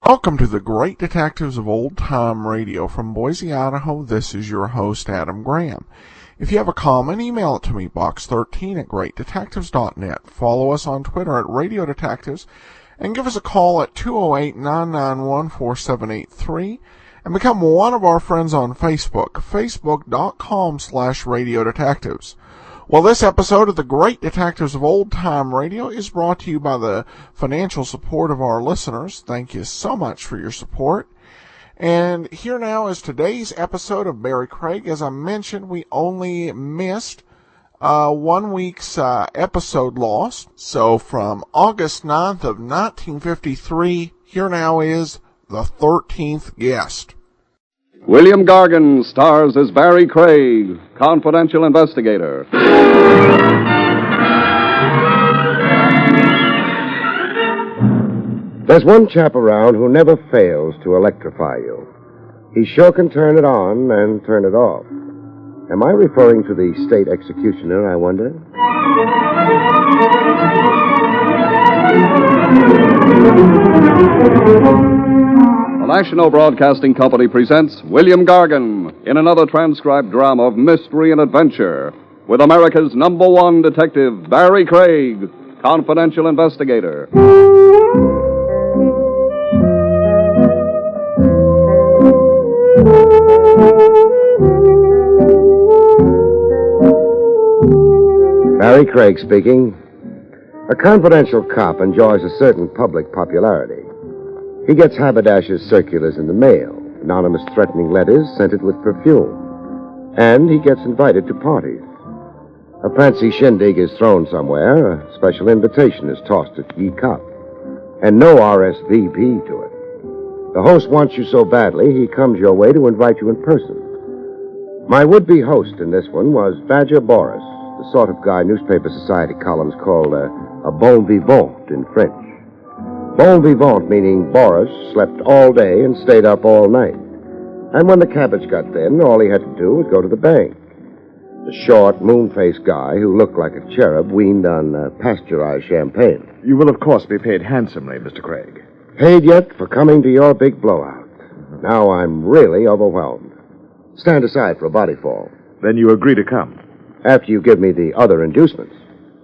Welcome to the Great Detectives of Old Time Radio. From Boise, Idaho, this is your host, Adam Graham. If you have a comment, email it to me, box13@greatdetectives.net. Follow us on Twitter at Radio Detectives, and give us a call at 208-991-4783, and become one of our friends on Facebook, facebook.com/Radio Detectives. Well, this episode of the Great Detectives of Old Time Radio is brought to you by the financial support of our listeners. Thank you so much for your support. And here now is today's episode of Barrie Craig. As I mentioned, we only missed 1 week's episode lost. So from August 9th of 1953, here now is the 13th guest. William Gargan stars as Barrie Craig, confidential investigator. There's one chap around who never fails to electrify you. He sure can turn it on and turn it off. Am I referring to the state executioner, I wonder? The National Broadcasting Company presents William Gargan in another transcribed drama of mystery and adventure with America's #1 detective, Barrie Craig, confidential investigator. Barrie Craig speaking. A confidential cop enjoys a certain public popularity. He gets haberdashers' circulars in the mail, anonymous threatening letters scented with perfume, and he gets invited to parties. A fancy shindig is thrown somewhere, a special invitation is tossed at ye cop, and no RSVP to it. The host wants you so badly, he comes your way to invite you in person. My would-be host in this one was Badger Boris, the sort of guy newspaper society columns called a bon vivant in French. Bon vivant meaning Boris slept all day and stayed up all night. And when the cabbage got thin, all he had to do was go to the bank. The short, moon-faced guy who looked like a cherub weaned on pasteurized champagne. You will, of course, be paid handsomely, Mr. Craig. Paid yet for coming to your big blowout. Now I'm really overwhelmed. Stand aside for a body fall. Then you agree to come? After you give me the other inducements.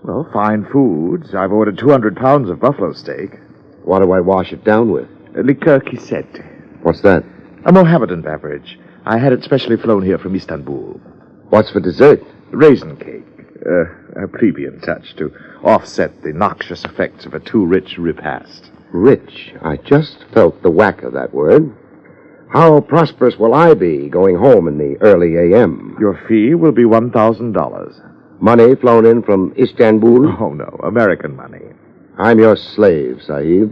Well, fine foods. I've ordered 200 pounds of buffalo steak. What do I wash it down with? Liqueur Quisette. What's that? A Mohammedan beverage. I had it specially flown here from Istanbul. What's for dessert? Raisin cake. A plebeian touch to offset the noxious effects of a too rich repast. Rich. I just felt the whack of that word. How prosperous will I be going home in the early a.m.? Your fee will be $1,000. Money flown in from Istanbul? Oh, no. American money. I'm your slave, Sahib.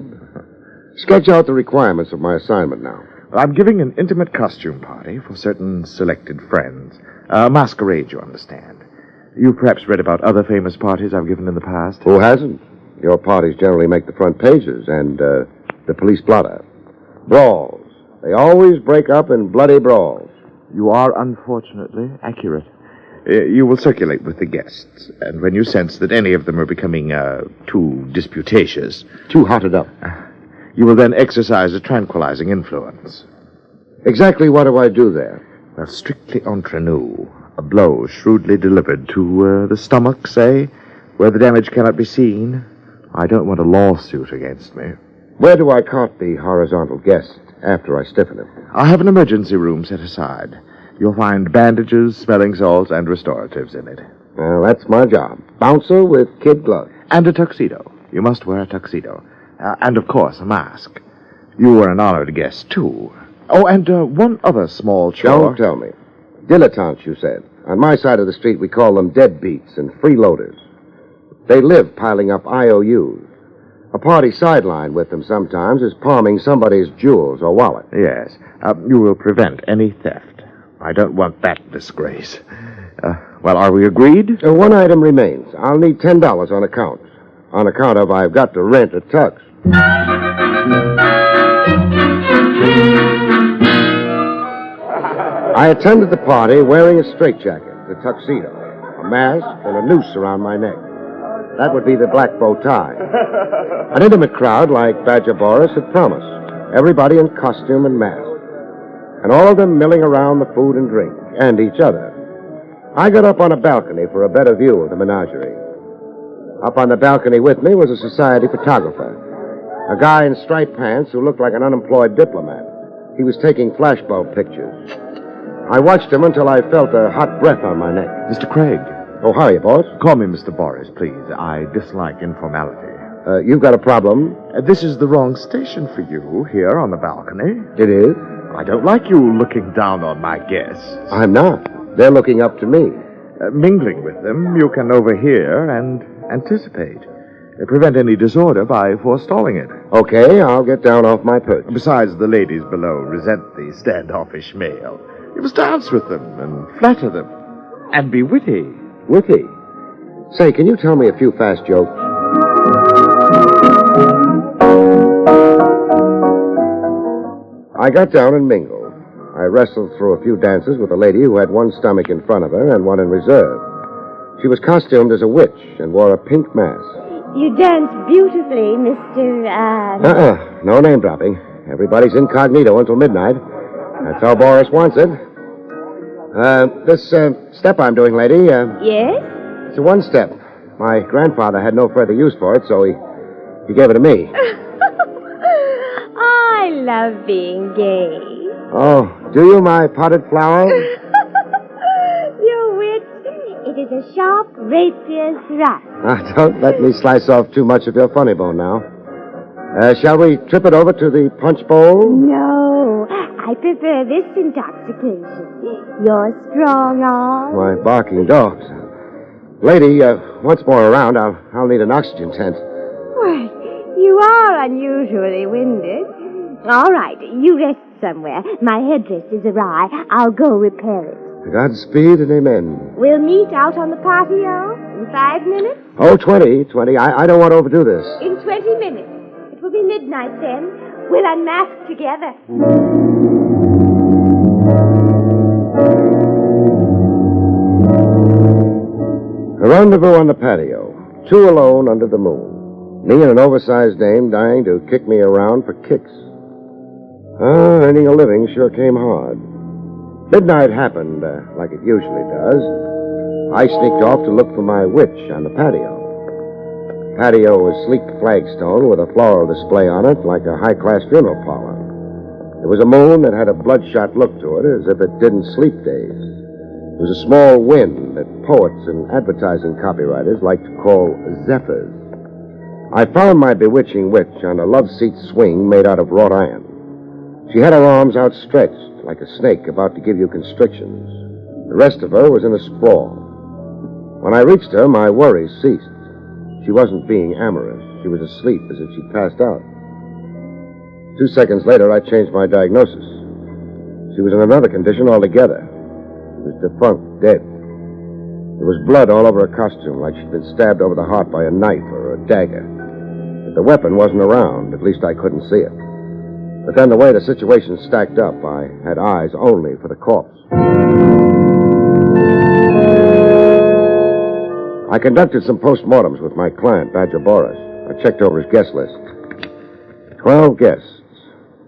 Sketch out the requirements of my assignment now. I'm giving an intimate costume party for certain selected friends. A masquerade, you understand. You've perhaps read about other famous parties I've given in the past. Who hasn't? Your parties generally make the front pages and the police blotter. Brawls. They always break up in bloody brawls. You are, unfortunately, accurate. You will circulate with the guests, and when you sense that any of them are becoming too disputatious... Too hotted up. You will then exercise a tranquilizing influence. Exactly what do I do there? Well, strictly entre nous. A blow shrewdly delivered to the stomach, say, where the damage cannot be seen. I don't want a lawsuit against me. Where do I cart the horizontal guest after I stiffen him? I have an emergency room set aside. You'll find bandages, smelling salts, and restoratives in it. Well, that's my job. Bouncer with kid gloves. And a tuxedo. You must wear a tuxedo. And, of course, a mask. You are an honored guest, too. Oh, and one other small chore. Don't tell me. Dilettantes, you said. On my side of the street, we call them deadbeats and freeloaders. They live piling up IOUs. A party sideline with them sometimes is palming somebody's jewels or wallet. Yes. You will prevent any theft. I don't want that disgrace. Well, are we agreed? One item remains. I'll need $10 on account. On account of I've got to rent a tux. I attended the party wearing a straitjacket, a tuxedo, a mask, and a noose around my neck. That would be the black bow tie. An intimate crowd like Badger Boris had promised. Everybody in costume and mask. And all of them milling around the food and drink, and each other. I got up on a balcony for a better view of the menagerie. Up on the balcony with me was a society photographer. A guy in striped pants who looked like an unemployed diplomat. He was taking flashbulb pictures. I watched him until I felt a hot breath on my neck. Mr. Craig. Oh, how are you, boss? Call me Mr. Boris, please. I dislike informality. You've got a problem? This is the wrong station for you, here on the balcony. It is? I don't like you looking down on my guests. I'm not. They're looking up to me. Mingling with them, you can overhear and anticipate. Prevent any disorder by forestalling it. Okay, I'll get down off my perch. Besides, the ladies below resent the standoffish male. You must dance with them and flatter them. And be witty. Witty? Say, can you tell me a few fast jokes? I got down and mingled. I wrestled through a few dances with a lady who had one stomach in front of her and one in reserve. She was costumed as a witch and wore a pink mask. You dance beautifully, Mr. No name dropping. Everybody's incognito until midnight. That's how Boris wants it. This step I'm doing, lady, Yes? it's a one-step. My grandfather had no further use for it, so he gave it to me. I love being gay. Oh, do you, my potted flower? Your wit, it is a sharp rapier's thrust. Don't let me slice off too much of your funny bone now. Shall we trip it over to the punch bowl? No, I prefer this intoxication. Your strong arm. Why, barking dogs. Lady, once more around, I'll need an oxygen tent. Why, you are unusually winded. All right, you rest somewhere. My headdress is awry. I'll go repair it. Godspeed and amen. We'll meet out on the patio in 5 minutes. Oh, 20. I don't want to overdo this. In 20 minutes. It will be midnight then. We'll unmask together. A rendezvous on the patio. Two alone under the moon. Me and an oversized dame dying to kick me around for kicks. Earning a living sure came hard. Midnight happened, like it usually does. I sneaked off to look for my witch on the patio. Patio was sleek flagstone with a floral display on it like a high-class funeral parlor. There was a moon that had a bloodshot look to it, as if it didn't sleep days. There was a small wind that poets and advertising copywriters like to call zephyrs. I found my bewitching witch on a love-seat swing made out of wrought iron. She had her arms outstretched like a snake about to give you constrictions. The rest of her was in a sprawl. When I reached her, my worries ceased. She wasn't being amorous. She was asleep as if she'd passed out. 2 seconds later, I changed my diagnosis. She was in another condition altogether. She was defunct, dead. There was blood all over her costume, like she'd been stabbed over the heart by a knife or a dagger. But the weapon wasn't around. At least I couldn't see it. But then the way the situation stacked up, I had eyes only for the corpse. I conducted some postmortems with my client, Badger Boris. I checked over his guest list. 12 guests.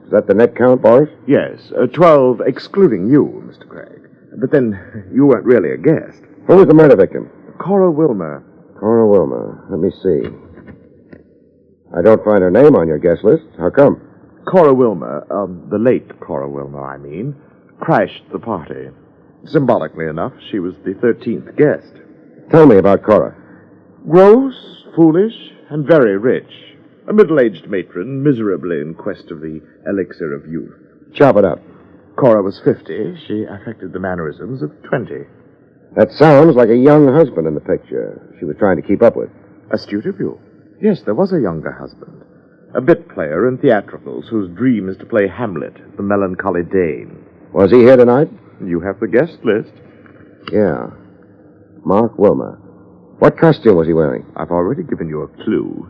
Is that the net count, Boris? Yes, 12 excluding you, Mr. Craig. But then you weren't really a guest. Who was the murder victim? Cora Wilmer. Cora Wilmer. Let me see. I don't find her name on your guest list. How come? Cora Wilmer, the late Cora Wilmer, I mean, crashed the party. Symbolically enough, she was the 13th guest. Tell me about Cora. Gross, foolish, and very rich. A middle-aged matron, miserably in quest of the elixir of youth. Chop it up. Cora was 50. She affected the mannerisms of 20. That sounds like a young husband in the picture she was trying to keep up with. Astute of you. Yes, there was a younger husband. A bit player in theatricals whose dream is to play Hamlet, the melancholy Dane. Was he here tonight? You have the guest list. Yeah. Mark Wilmer. What costume was he wearing? I've already given you a clue.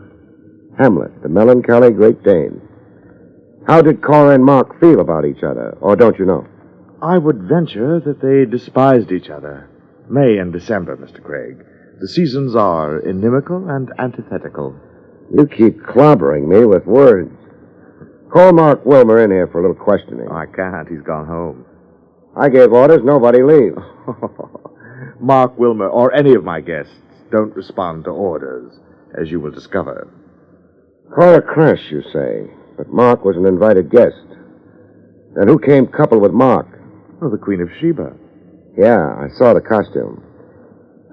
Hamlet, the melancholy Great Dane. How did Cora and Mark feel about each other, or don't you know? I would venture that they despised each other. May and December, Mr. Craig. The seasons are inimical and antithetical. You keep clobbering me with words. Call Mark Wilmer in here for a little questioning. I can't. He's gone home. I gave orders, nobody leaves. Mark Wilmer, or any of my guests, don't respond to orders, as you will discover. Cora crashed, you say, but Mark was an invited guest. Then who came coupled with Mark? Oh, the Queen of Sheba. Yeah, I saw the costume.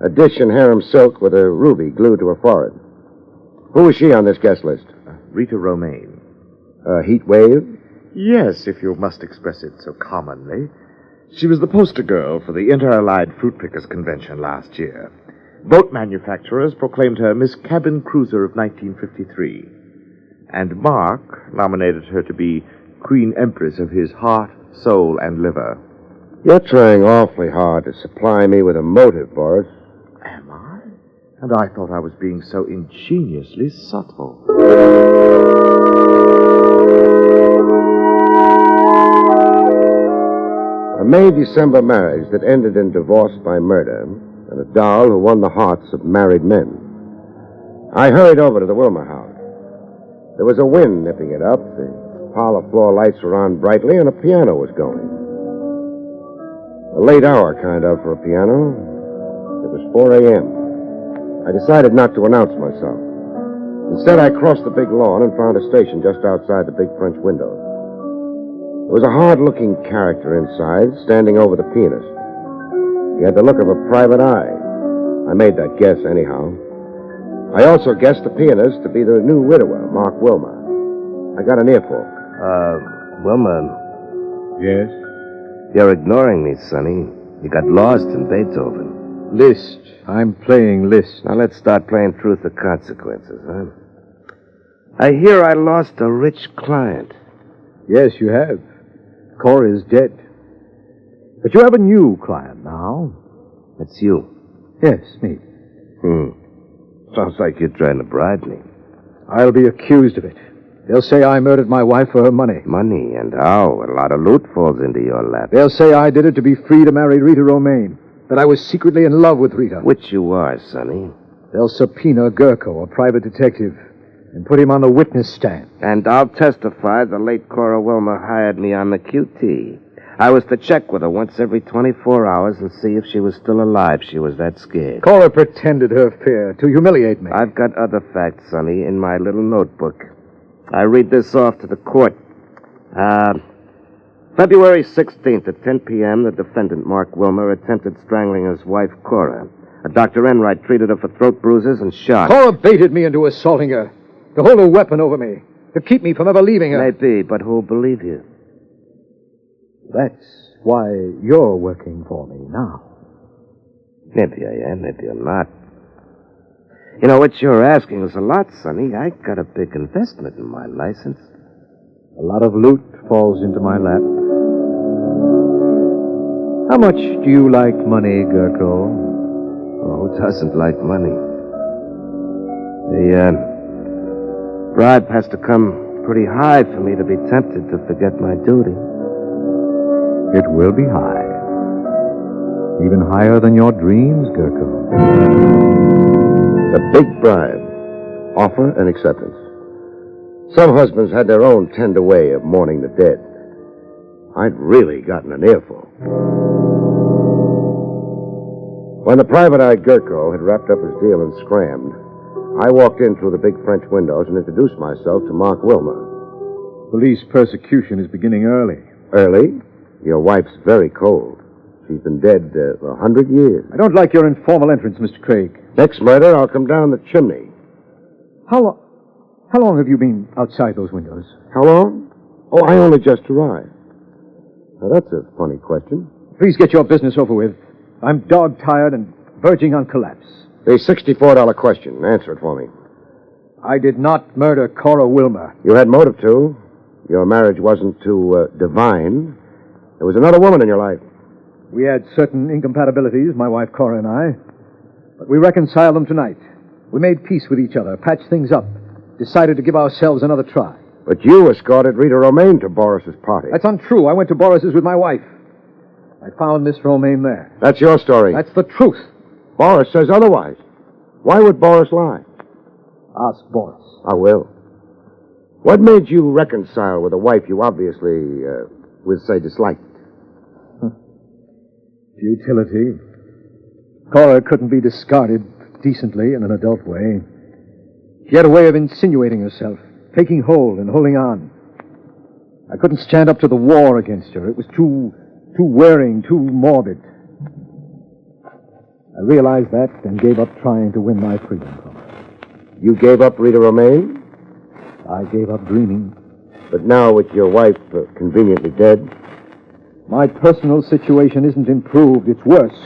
A dish in harem silk with a ruby glued to her forehead. Who was she on this guest list? Rita Romaine. Heat wave? Yes, if you must express it so commonly. She was the poster girl for the Inter-Allied Fruit Pickers Convention last year. Boat manufacturers proclaimed her Miss Cabin Cruiser of 1953. And Mark nominated her to be Queen Empress of his heart, soul, and liver. You're trying awfully hard to supply me with a motive, Boris. Am I? And I thought I was being so ingeniously subtle. A May-December marriage that ended in divorce by murder, and a doll who won the hearts of married men. I hurried over to the Wilmer house. There was a wind nipping it up, the parlor floor lights were on brightly, and a piano was going. A late hour, kind of, for a piano. It was 4 a.m. I decided not to announce myself. Instead, I crossed the big lawn and found a station just outside the big French windows. There was a hard-looking character inside, standing over the pianist. He had the look of a private eye. I made that guess anyhow. I also guessed the pianist to be the new widower, Mark Wilmer. I got an earful. Wilmer. Yes? You're ignoring me, Sonny. You got lost in Beethoven. Liszt. I'm playing Liszt. Now let's start playing truth or consequences, huh? I hear I lost a rich client. Yes, you have. Cora is dead. But you have a new client now. That's you. Yes, me. Sounds like you're trying to bribe me. I'll be accused of it. They'll say I murdered my wife for her money. Money? And how? A lot of loot falls into your lap. They'll say I did it to be free to marry Rita Romaine. That I was secretly in love with Rita. Which you are, Sonny. They'll subpoena Gurko, a private detective, and put him on the witness stand. And I'll testify the late Cora Wilmer hired me on the QT. I was to check with her once every 24 hours and see if she was still alive. She was that scared. Cora pretended her fear to humiliate me. I've got other facts, Sonny, in my little notebook. I read this off to the court. February 16th at 10 p.m., the defendant, Mark Wilmer, attempted strangling his wife, Cora. A Dr. Enright treated her for throat bruises and shot. Cora baited me into assaulting her, to hold a weapon over me, to keep me from ever leaving her. Maybe, but who'll believe you? That's why you're working for me now. Maybe I am, maybe I'm not. You know, what you're asking is a lot, Sonny. I got a big investment in my license. A lot of loot falls into my lap. How much do you like money, Gurko? Oh, who doesn't like money? The bribe has to come pretty high for me to be tempted to forget my duty. It will be high. Even higher than your dreams, Gurko. The big bribe. Offer and acceptance. Some husbands had their own tender way of mourning the dead. I'd really gotten an earful. When the private-eye Gurko had wrapped up his deal and scrammed, I walked in through the big French windows and introduced myself to Mark Wilmer. Police persecution is beginning early. Early? Your wife's very cold. She's been dead 100 years. I don't like your informal entrance, Mr. Craig. Next murder, I'll come down the chimney. How long have you been outside those windows? How long? Oh, I only just arrived. Now, that's a funny question. Please get your business over with. I'm dog-tired and verging on collapse. The $64 question. Answer it for me. I did not murder Cora Wilmer. You had motive to. Your marriage wasn't too divine. There was another woman in your life. We had certain incompatibilities, my wife Cora and I. But we reconciled them tonight. We made peace with each other, patched things up, decided to give ourselves another try. But you escorted Rita Romaine to Boris's party. That's untrue. I went to Boris's with my wife. I found Miss Romaine there. That's your story. That's the truth. Boris says otherwise. Why would Boris lie? Ask Boris. I will. What made you reconcile with a wife you obviously, would say, disliked? Futility. Cora couldn't be discarded decently in an adult way. She had a way of insinuating herself, taking hold and holding on. I couldn't stand up to the war against her. It was too wearing, too morbid. I realized that and gave up trying to win my freedom from her. You gave up Rita Romaine? I gave up dreaming. But now with your wife conveniently dead? My personal situation isn't improved. It's worse.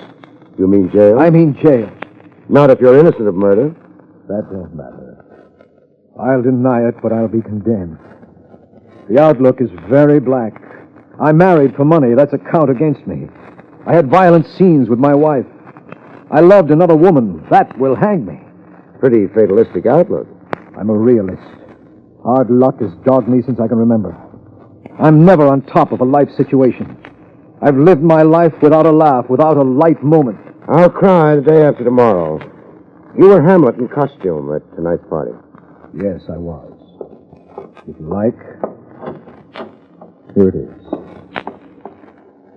You mean jail? I mean jail. Not if you're innocent of murder. That won't matter. I'll deny it, but I'll be condemned. The outlook is very black. I married for money. That's a count against me. I had violent scenes with my wife. I loved another woman. That will hang me. Pretty fatalistic outlook. I'm a realist. Hard luck has dogged me since I can remember. I'm never on top of a life situation. I've lived my life without a laugh, without a light moment. I'll cry the day after tomorrow. You were Hamlet in costume at tonight's party. Yes, I was. If you like, here it is.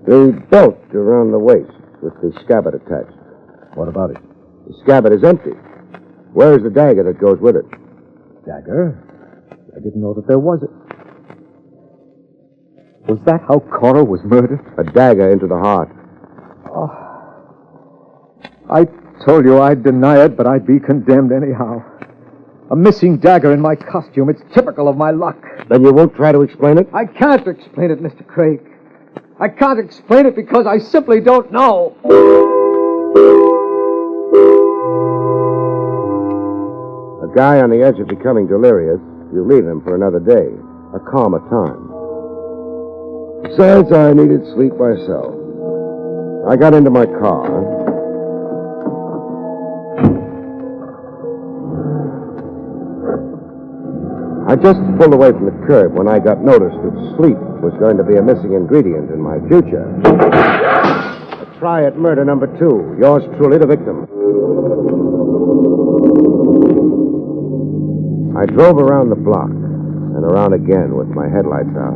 The belt around the waist with the scabbard attached. What about it? The scabbard is empty. Where is the dagger that goes with it? Dagger? I didn't know that there was it. Was that how Cora was murdered? A dagger into the heart. Oh. I told you I'd deny it, but I'd be condemned anyhow. A missing dagger in my costume. It's typical of my luck. Then you won't try to explain it? I can't explain it, Mr. Craig. I can't explain it because I simply don't know. A guy on the edge of becoming delirious, you leave him for another day, a calmer time. Besides, I needed sleep myself. I got into my car. I just pulled away from the curb when I got notice that sleep was going to be a missing ingredient in my future. A try at murder number 2. Yours truly, the victim. I drove around the block and around again with my headlights out,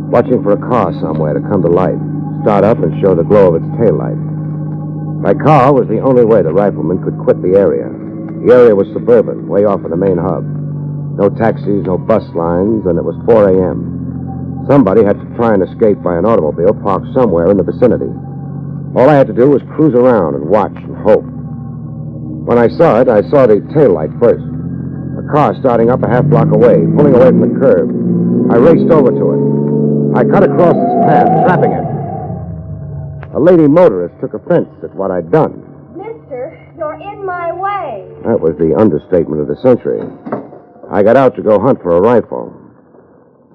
watching for a car somewhere to come to light, start up and show the glow of its taillight. My car was the only way the rifleman could quit the area. The area was suburban, way off of the main hub. No taxis, no bus lines, and it was 4 a.m. Somebody had to try and escape by an automobile parked somewhere in the vicinity. All I had to do was cruise around and watch and hope. When I saw it, I saw the taillight first. A car starting up a half block away, pulling away from the curb. I raced over to it. I cut across its path, trapping it. A lady motorist took offense at what I'd done. Mister, you're in my way. That was the understatement of the century. I got out to go hunt for a rifle.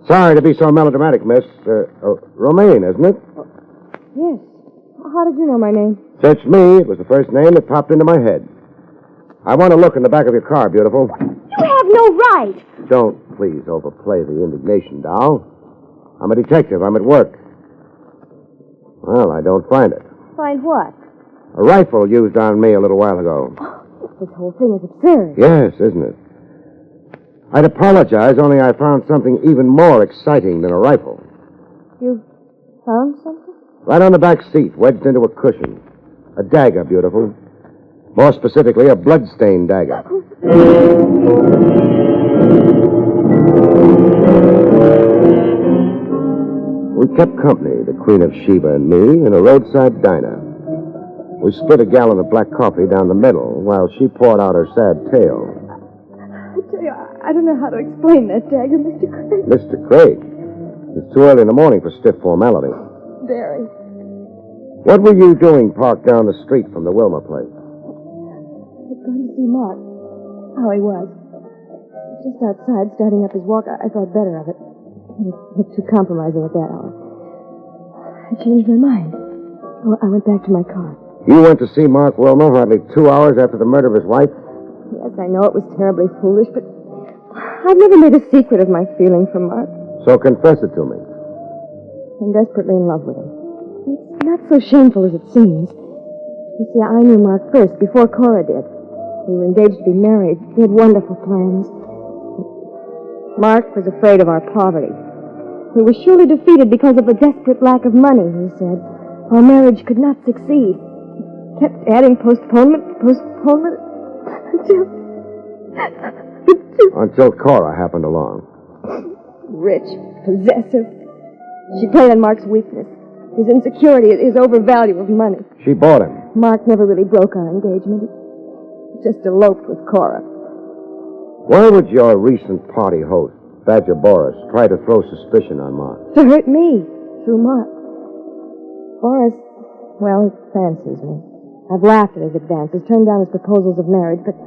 Sorry to be so melodramatic, miss. Romaine, isn't it? Yes. How did you know my name? Search me. It was the first name that popped into my head. I want to look in the back of your car, beautiful. You have no right. Don't please overplay the indignation, doll. I'm a detective. I'm at work. Well, I don't find it. Find what? A rifle used on me a little while ago. Oh, this whole thing is absurd. Yes, isn't it? I'd apologize, only I found something even more exciting than a rifle. You found something? Right on the back seat, wedged into a cushion. A dagger, beautiful. More specifically, a blood-stained dagger. We kept company, the Queen of Sheba and me, in a roadside diner. We split a gallon of black coffee down the middle while she poured out her sad tale. I tell you, I don't know how to explain that dagger, Mr. Craig. Mr. Craig? It's too early in the morning for stiff formality. Very. What were you doing parked down the street from the Wilmer place? I was going to see Mark. How he was. Just outside, starting up his walk, I thought better of it. It looked too compromising at that hour. I changed my mind. I went back to my car. You went to see Mark Wilmer hardly 2 hours after the murder of his wife? Yes, I know it was terribly foolish, but I've never made a secret of my feeling for Mark. So confess it to me. I'm desperately in love with him. It's not so shameful as it seems. You see, I knew Mark first, before Cora did. We were engaged to be married. We had wonderful plans. Mark was afraid of our poverty. We were surely defeated because of a desperate lack of money, he said. Our marriage could not succeed. He kept adding postponement until Cora happened along. Rich, possessive. She played on Mark's weakness, his insecurity, his overvalue of money. She bought him. Mark never really broke our engagement. He just eloped with Cora. Why would your recent party host, Badger Boris, try to throw suspicion on Mark? To hurt me, through Mark. Boris, well, he fancies me. I've laughed at his advances, turned down his proposals of marriage, but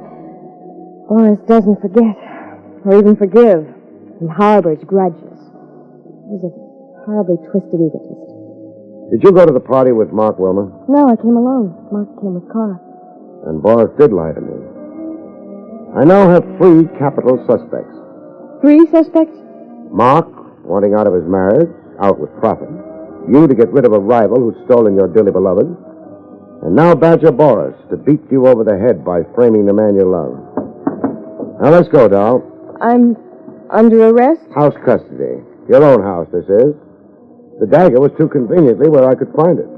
Boris doesn't forget, or even forgive. He harbors grudges. He's a horribly twisted egotist. Did you go to the party with Mark Wilmer? No, I came alone. Mark came with Cora. And Boris did lie to me. I now have 3 capital suspects. 3 suspects? Mark, wanting out of his marriage, out with profit. You to get rid of a rival who'd stolen your dearly beloved. And now Badger Boris to beat you over the head by framing the man you love. Now let's go, doll. I'm under arrest? House custody. Your own house, this is. The dagger was too conveniently where I could find it.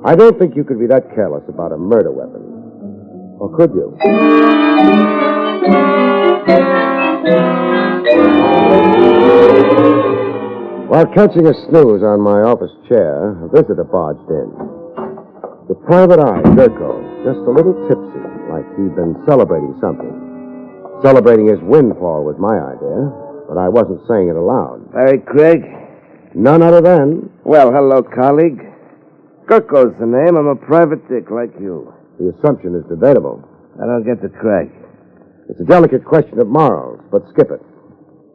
I don't think you could be that careless about a murder weapon. Or could you? While catching a snooze on my office chair, a visitor barged in. The private eye, Gurko, just a little tipsy, like he'd been celebrating something. Celebrating his windfall was my idea, but I wasn't saying it aloud. Barrie Craig? None other than... Well, hello, colleague. Gurko's the name. I'm a private dick like you. The assumption is debatable. I don't get the Craig. It's a delicate question of morals, but skip it.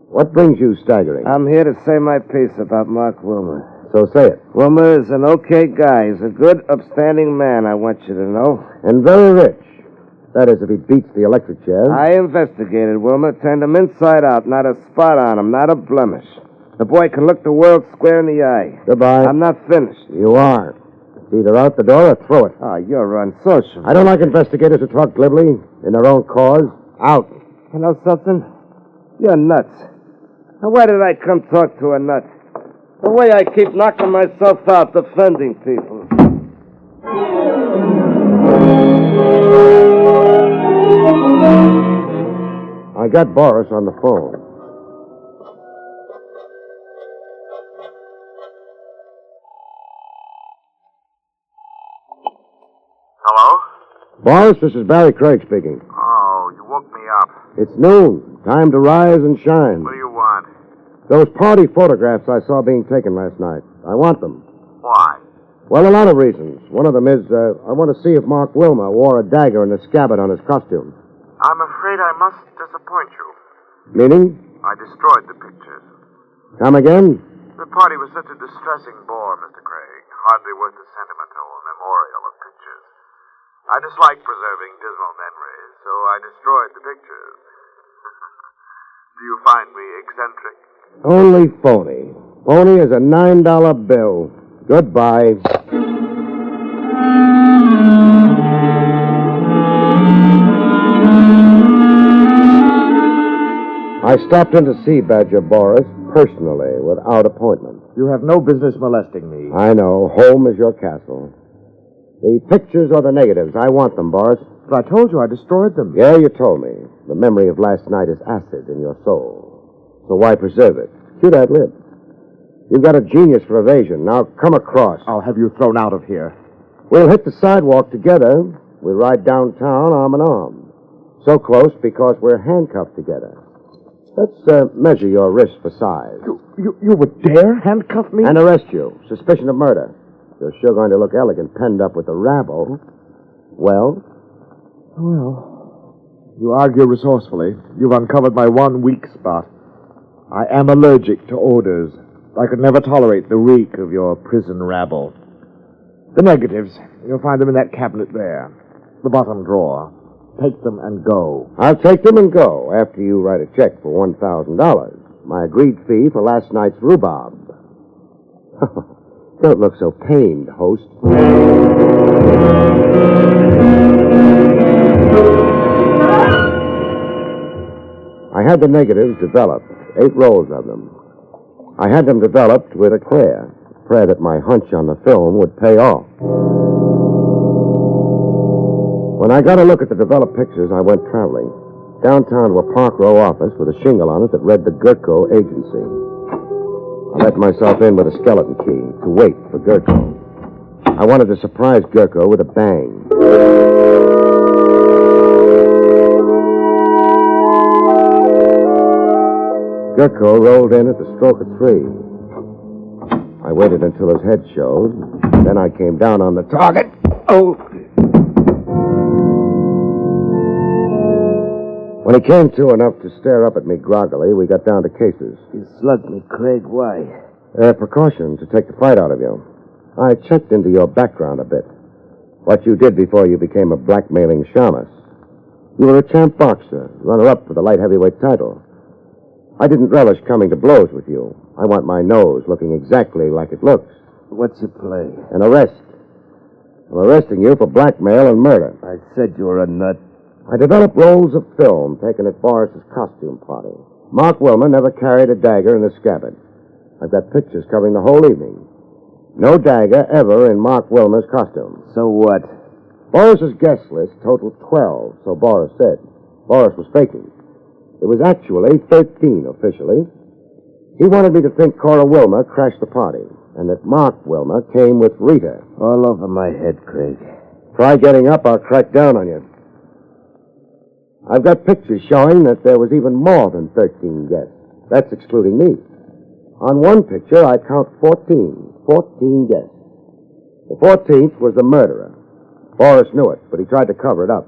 What brings you staggering? I'm here to say my piece about Mark Wilmer. So say it. Wilmer is an okay guy. He's a good, upstanding man, I want you to know. And very rich. That is, if he beats the electric chair. I investigated Wilmer, turned him inside out, not a spot on him, not a blemish. The boy can look the world square in the eye. Goodbye. I'm not finished. You are. It's either out the door or through it. Oh, you're unsocial. I don't like investigators who talk glibly in their own cause. Out. You know something? You're nuts. Now, why did I come talk to a nut? The way I keep knocking myself out defending people. I got Boris on the phone. Hello? Boris, this is Barrie Craig speaking. Oh, you woke me up. It's noon. Time to rise and shine. What do you want? Those party photographs I saw being taken last night. I want them. Why? Well, a lot of reasons. One of them is, I want to see if Mark Wilmer wore a dagger and a scabbard on his costume. I'm afraid I must disappoint you. Meaning? I destroyed the pictures. Come again? The party was such a distressing bore, Mr. Craig. Hardly worth the sentimental memorial of pictures. I dislike preserving dismal memories, so I destroyed the pictures. Do you find me eccentric? Only phony. Phony as a $9 bill. Goodbye. I stopped in to see Badger Boris personally, without appointment. You have no business molesting me. I know. Home is your castle. The pictures or the negatives, I want them, Boris. But I told you I destroyed them. Yeah, you told me. The memory of last night is acid in your soul. So why preserve it? Cute ad lib. You've got a genius for evasion. Now come across. I'll have you thrown out of here. We'll hit the sidewalk together. We ride downtown arm in arm. So close because we're handcuffed together. Let's measure your wrist for size. You would dare handcuff me? And arrest you. Suspicion of murder. You're sure going to look elegant penned up with the rabble. Well? Well, You argue resourcefully. You've uncovered my one weak spot. I am allergic to odors. I could never tolerate the reek of your prison rabble. The negatives, you'll find them in that cabinet there. The bottom drawer. Take them and go. I'll take them and go after you write a check for $1,000. My agreed fee for last night's rhubarb. Don't look so pained, host. I had the negatives developed, 8 rolls of them. I had them developed with a prayer that my hunch on the film would pay off. When I got a look at the developed pictures, I went traveling. Downtown to a Park Row office with a shingle on it that read the Gurko Agency. I let myself in with a skeleton key to wait for Gurko. I wanted to surprise Gurko with a bang. Gurko rolled in at the stroke of 3. I waited until his head showed. Then I came down on the target. Oh! When he came to enough to stare up at me groggily, we got down to cases. You slugged me, Craig. Why? Precaution to take the fight out of you. I checked into your background a bit. What you did before you became a blackmailing shamus. You were a champ boxer, runner-up for the light heavyweight title. I didn't relish coming to blows with you. I want my nose looking exactly like it looks. What's your play? An arrest. I'm arresting you for blackmail and murder. I said you were a nut. I developed rolls of film taken at Boris's costume party. Mark Wilmer never carried a dagger in the scabbard. I've got pictures covering the whole evening. No dagger ever in Mark Wilmer's costume. So what? Boris's guest list totaled 12, so Boris said. Boris was faking. It was actually 13 officially. He wanted me to think Cora Wilmer crashed the party, and that Mark Wilmer came with Rita. All over my head, Craig. Try getting up, I'll crack down on you. I've got pictures showing that there was even more than 13 guests. That's excluding me. On one picture, I count 14. 14 guests. The 14th was the murderer. Boris knew it, but he tried to cover it up.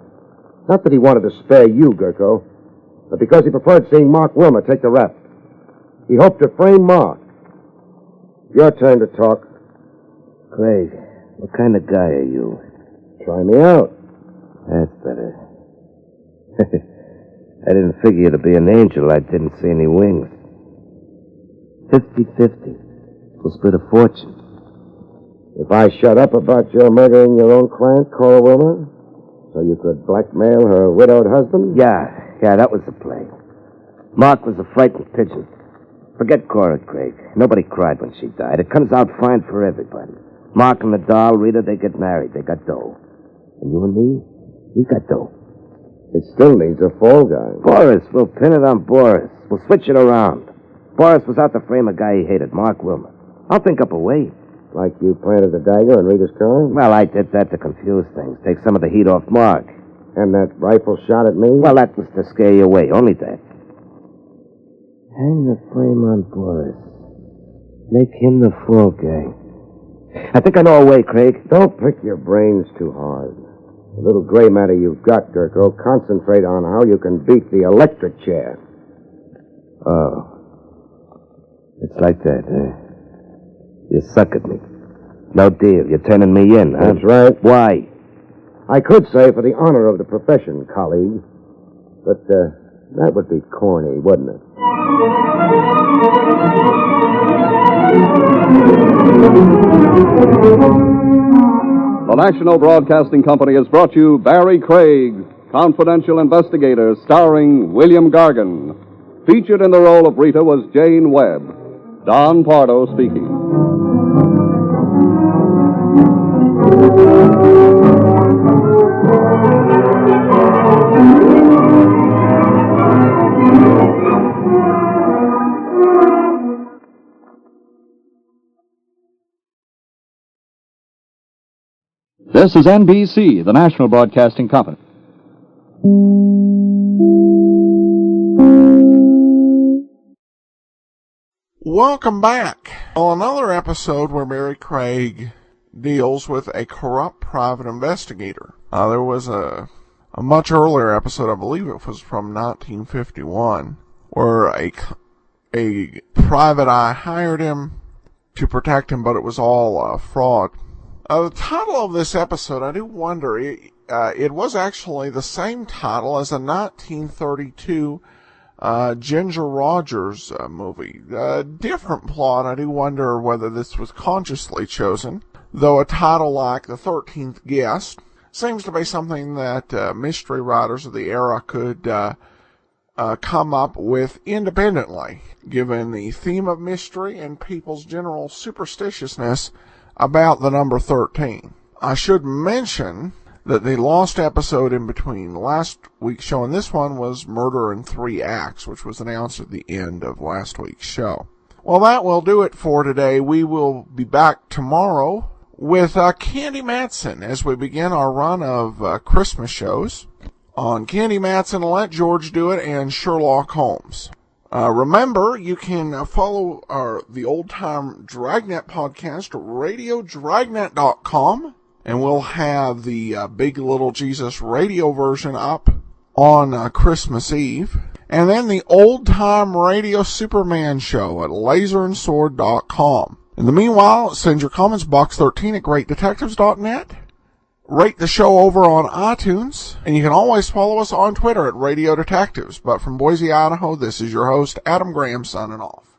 Not that he wanted to spare you, Gurko, but because he preferred seeing Mark Wilmer take the rap. He hoped to frame Mark. Your turn to talk. Craig, what kind of guy are you? Try me out. That's better. I didn't figure you to be an angel. I didn't see any wings. 50-50. We'll split a fortune. If I shut up about your murdering your own client, Cora Wilmer, so you could blackmail her widowed husband? Yeah, that was the play. Mark was a frightened pigeon. Forget Cora, Craig. Nobody cried when she died. It comes out fine for everybody. Mark and the doll, Rita, they get married. They got dough. And you and me, we got dough. It still needs a fall guy. Boris, we'll pin it on Boris. We'll switch it around. Boris was out to frame a guy he hated, Mark Wilmer. I'll think up a way. Like you planted the dagger in Rita's car? Well, I did that to confuse things. Take some of the heat off Mark. And that rifle shot at me? Well, that was to scare you away. Only that. Hang the frame on Boris. Make him the fall guy. I think I know a way, Craig. Don't pick your brains too hard. The little gray matter you've got, Gurko, concentrate on how you can beat the electric chair. Oh. It's like that, huh? You suck at me. No deal. You're turning me in, huh? That's right. Why? I could say for the honor of the profession, colleague. But, that would be corny, wouldn't it? The National Broadcasting Company has brought you Barrie Craig, Confidential Investigator, starring William Gargan. Featured in the role of Rita was Jane Webb. Don Pardo speaking. This is NBC, the National Broadcasting Company. Welcome back. Well, another episode where Barrie Craig deals with a corrupt private investigator. There was a a much earlier episode, I believe it was from 1951, where a private eye hired him to protect him, but it was all fraud. The title of this episode, I do wonder, it was actually the same title as a 1932 Ginger Rogers movie. Different plot. I do wonder whether this was consciously chosen, though a title like The 13th Guest seems to be something that mystery writers of the era could come up with independently, given the theme of mystery and people's general superstitiousness about the number 13. I should mention that the lost episode in between last week's show and this one was Murder in 3 Acts, which was announced at the end of last week's show. Well, that will do it for today. We will be back tomorrow with Candy Matson as we begin our run of Christmas shows on Candy Matson, Let George Do It, and Sherlock Holmes. Remember, you can follow the Old Time Dragnet podcast, radiodragnet.com, and we'll have the Big Little Jesus radio version up on Christmas Eve. And then the Old Time Radio Superman show at laserandsword.com. In the meanwhile, send your comments box13 at greatdetectives.net. Rate the show over on iTunes, and you can always follow us on Twitter at Radio Detectives. But from Boise, Idaho, this is your host, Adam Graham, signing off.